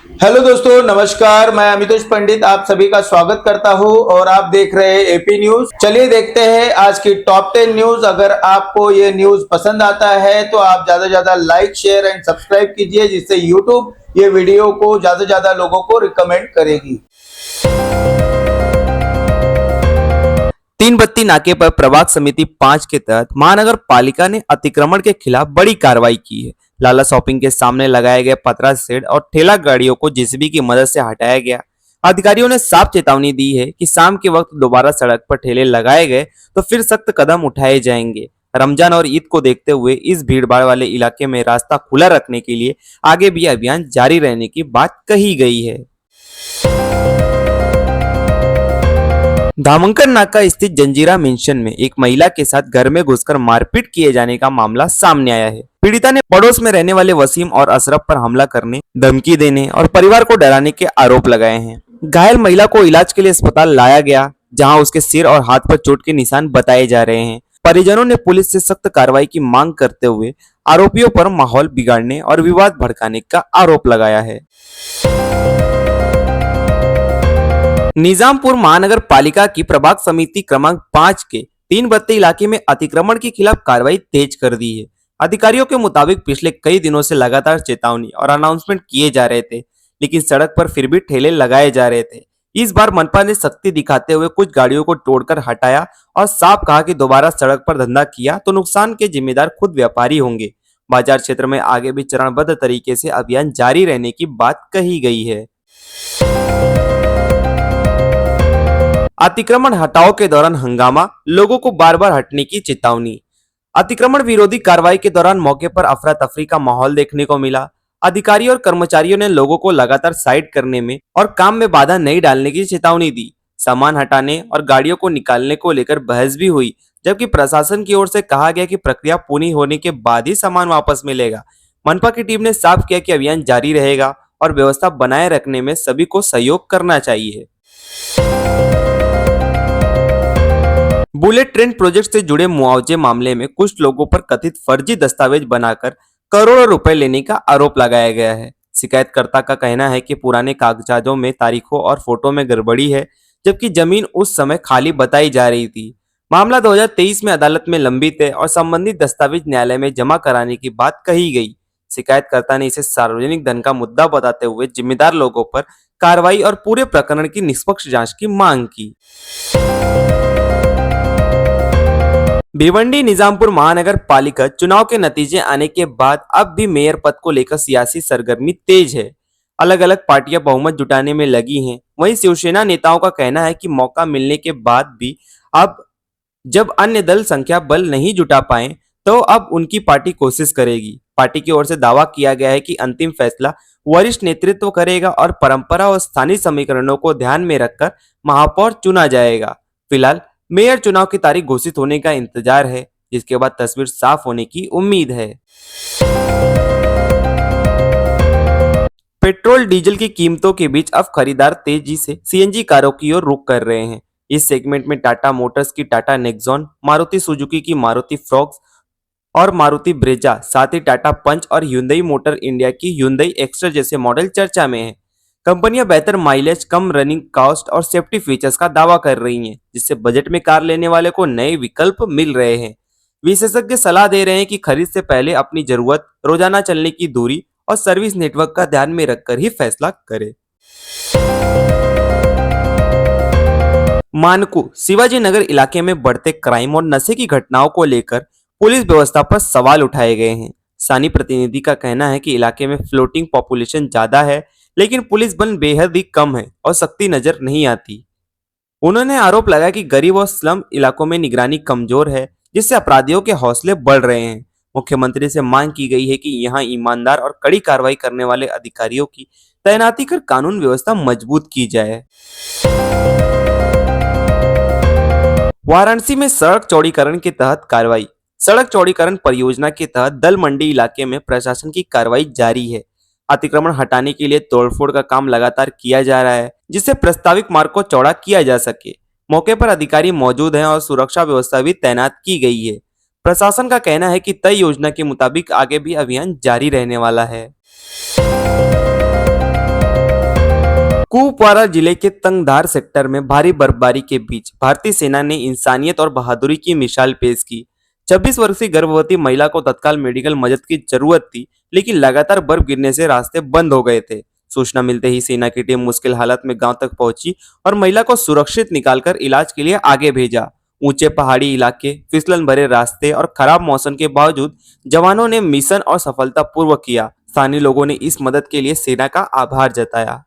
Hello दोस्तों, नमस्कार। मैं अमितोष पंडित आप सभी का स्वागत करता हूं और आप देख रहे हैं एपी न्यूज। चलिए देखते हैं आज की टॉप 10 न्यूज। अगर आपको ये न्यूज पसंद आता है तो आप ज्यादा से ज्यादा लाइक, शेयर एंड सब्सक्राइब कीजिए, जिससे यूट्यूब ये वीडियो को ज्यादा से ज्यादा लोगों को रिकमेंड करेगी। तीन बत्ती नाके पर प्रभाग समिति 5 के तहत महानगर पालिका ने अतिक्रमण के खिलाफ बड़ी कार्रवाई की है। लाला शॉपिंग के सामने लगाए गए पतरा शेड और ठेला गाड़ियों को जेसीबी की मदद से हटाया गया। अधिकारियों ने साफ चेतावनी दी है कि शाम के वक्त दोबारा सड़क पर ठेले लगाए गए तो फिर सख्त कदम उठाए जाएंगे। रमजान और ईद को देखते हुए इस भीड़भाड़ वाले इलाके में रास्ता खुला रखने के लिए आगे भी अभियान जारी रहने की बात कही गई है। धामंकर नाका स्थित जंजीरा मेंशन में एक महिला के साथ घर में घुसकर मारपीट किए जाने का मामला सामने आया है। पीड़िता ने पड़ोस में रहने वाले वसीम और अशरफ पर हमला करने, धमकी देने और परिवार को डराने के आरोप लगाए हैं। घायल महिला को इलाज के लिए अस्पताल लाया गया, जहां उसके सिर और हाथ पर चोट के निशान बताए जा रहे हैं। परिजनों ने पुलिस से सख्त कार्रवाई की मांग करते हुए आरोपियों पर माहौल बिगाड़ने और विवाद भड़काने का आरोप लगाया है। निजामपुर महानगर पालिका की प्रभाग समिति क्रमांक 5 के 3 बत्ती इलाके में अतिक्रमण के खिलाफ कार्रवाई तेज कर दी है। अधिकारियों के मुताबिक पिछले कई दिनों से लगातार चेतावनी और अनाउंसमेंट किए जा रहे थे, लेकिन सड़क पर फिर भी ठेले लगाए जा रहे थे। इस बार मनपा ने सख्ती दिखाते हुए कुछ गाड़ियों को तोड़कर हटाया और साफ कहा कि दोबारा सड़क पर धंधा किया तो नुकसान के जिम्मेदार खुद व्यापारी होंगे। बाजार क्षेत्र में आगे भी चरणबद्ध तरीके से अभियान जारी रहने की बात कही गई है। अतिक्रमण हटाओ के दौरान हंगामा, लोगों को बार बार हटने की चेतावनी। अतिक्रमण विरोधी कार्रवाई के दौरान मौके पर अफरा तफरी का माहौल देखने को मिला। अधिकारियों और कर्मचारियों ने लोगों को लगातार साइड करने में और काम में बाधा नहीं डालने की चेतावनी दी। सामान हटाने और गाड़ियों को निकालने को लेकर बहस भी हुई, जबकि प्रशासन की ओर से कहा गया कि प्रक्रिया पूरी होने के बाद ही सामान वापस मिलेगा। मनपा की टीम ने साफ किया कि अभियान जारी रहेगा और व्यवस्था बनाए रखने में सभी को सहयोग करना चाहिए। बुलेट ट्रेन प्रोजेक्ट से जुड़े मुआवजे मामले में कुछ लोगों पर कथित फर्जी दस्तावेज बनाकर करोड़ों रुपए लेने का आरोप लगाया गया है। शिकायतकर्ता का कहना है कि पुराने कागजातों में तारीखों और फोटो में गड़बड़ी है, जबकि जमीन उस समय खाली बताई जा रही थी। मामला 2023 में अदालत में लंबित है और संबंधित दस्तावेज न्यायालय में जमा कराने की बात कही गई। शिकायतकर्ता ने इसे सार्वजनिक धन का मुद्दा बताते हुए जिम्मेदार लोगों पर कार्रवाई और पूरे प्रकरण की निष्पक्ष जांच की मांग की। भिवंडी निजामपुर महानगर पालिका चुनाव के नतीजे आने के बाद अब भी मेयर पद को लेकर सियासी सरगर्मी तेज है। अलग अलग पार्टियां बहुमत जुटाने में लगी हैं। वहीं शिवसेना नेताओं का कहना है कि मौका मिलने के बाद भी अब जब अन्य दल संख्या बल नहीं जुटा पाए तो अब उनकी पार्टी कोशिश करेगी। पार्टी की ओर से दावा किया गया है कि अंतिम फैसला वरिष्ठ नेतृत्व करेगा और परंपरा और स्थानीय समीकरणों को ध्यान में रखकर महापौर चुना जाएगा। फिलहाल मेयर चुनाव की तारीख घोषित होने का इंतजार है, जिसके बाद तस्वीर साफ होने की उम्मीद है। पेट्रोल डीजल की कीमतों के बीच अब खरीदार तेजी से सीएनजी कारों की ओर रुख कर रहे हैं। इस सेगमेंट में टाटा मोटर्स की टाटा नेक्सॉन, मारुति सुजुकी की मारुति फ्रॉक्स और मारुति ब्रेजा, साथ ही टाटा पंच और hyundai मोटर इंडिया की hyundai एक्स्ट्रा जैसे मॉडल चर्चा में हैं। कंपनियां बेहतर माइलेज, कम रनिंग कॉस्ट और सेफ्टी फीचर्स का दावा कर रही हैं, जिससे बजट में कार लेने वाले को नए विकल्प मिल रहे हैं। विशेषज्ञ सलाह दे रहे हैं कि खरीद से पहले अपनी जरूरत, रोजाना चलने की दूरी और सर्विस नेटवर्क का ध्यान में रखकर ही फैसला करें। मानकू शिवाजी नगर इलाके में बढ़ते क्राइम और नशे की घटनाओं को लेकर पुलिस व्यवस्था पर सवाल उठाए गए हैं। स्थानीय प्रतिनिधि का कहना है कि इलाके में फ्लोटिंग पॉपुलेशन ज्यादा है, लेकिन पुलिस बल बेहद ही कम है और सख्ती नजर नहीं आती। उन्होंने आरोप लगाया कि गरीब और स्लम इलाकों में निगरानी कमजोर है, जिससे अपराधियों के हौसले बढ़ रहे हैं। मुख्यमंत्री से मांग की गई है कि यहां ईमानदार और कड़ी कार्रवाई करने वाले अधिकारियों की तैनाती कर कानून व्यवस्था मजबूत की जाए। वाराणसी में सड़क चौड़ीकरण के तहत कार्रवाई। सड़क चौड़ीकरण परियोजना के तहत दल मंडी इलाके में प्रशासन की कार्रवाई जारी है। अतिक्रमण हटाने के लिए तोड़फोड़ का काम लगातार किया जा रहा है, जिससे प्रस्तावित मार्ग को चौड़ा किया जा सके। मौके पर अधिकारी मौजूद हैं और सुरक्षा व्यवस्था भी तैनात की गई है। प्रशासन का कहना है कि तय योजना के मुताबिक आगे भी अभियान जारी रहने वाला है। कुपवारा जिले के तंगधार सेक्टर में भारी बर्फबारी के बीच भारतीय सेना ने इंसानियत और बहादुरी की मिसाल पेश की। 26 वर्षीय गर्भवती महिला को तत्काल मेडिकल मदद की जरूरत थी, लेकिन लगातार बर्फ गिरने से रास्ते बंद हो गए थे। सूचना मिलते ही सेना की टीम मुश्किल हालत में गांव तक पहुंची और महिला को सुरक्षित निकालकर इलाज के लिए आगे भेजा। ऊंचे पहाड़ी इलाके, फिसलन भरे रास्ते और खराब मौसम के बावजूद जवानों ने मिशन और सफलतापूर्वक किया। स्थानीय लोगों ने इस मदद के लिए सेना का आभार जताया।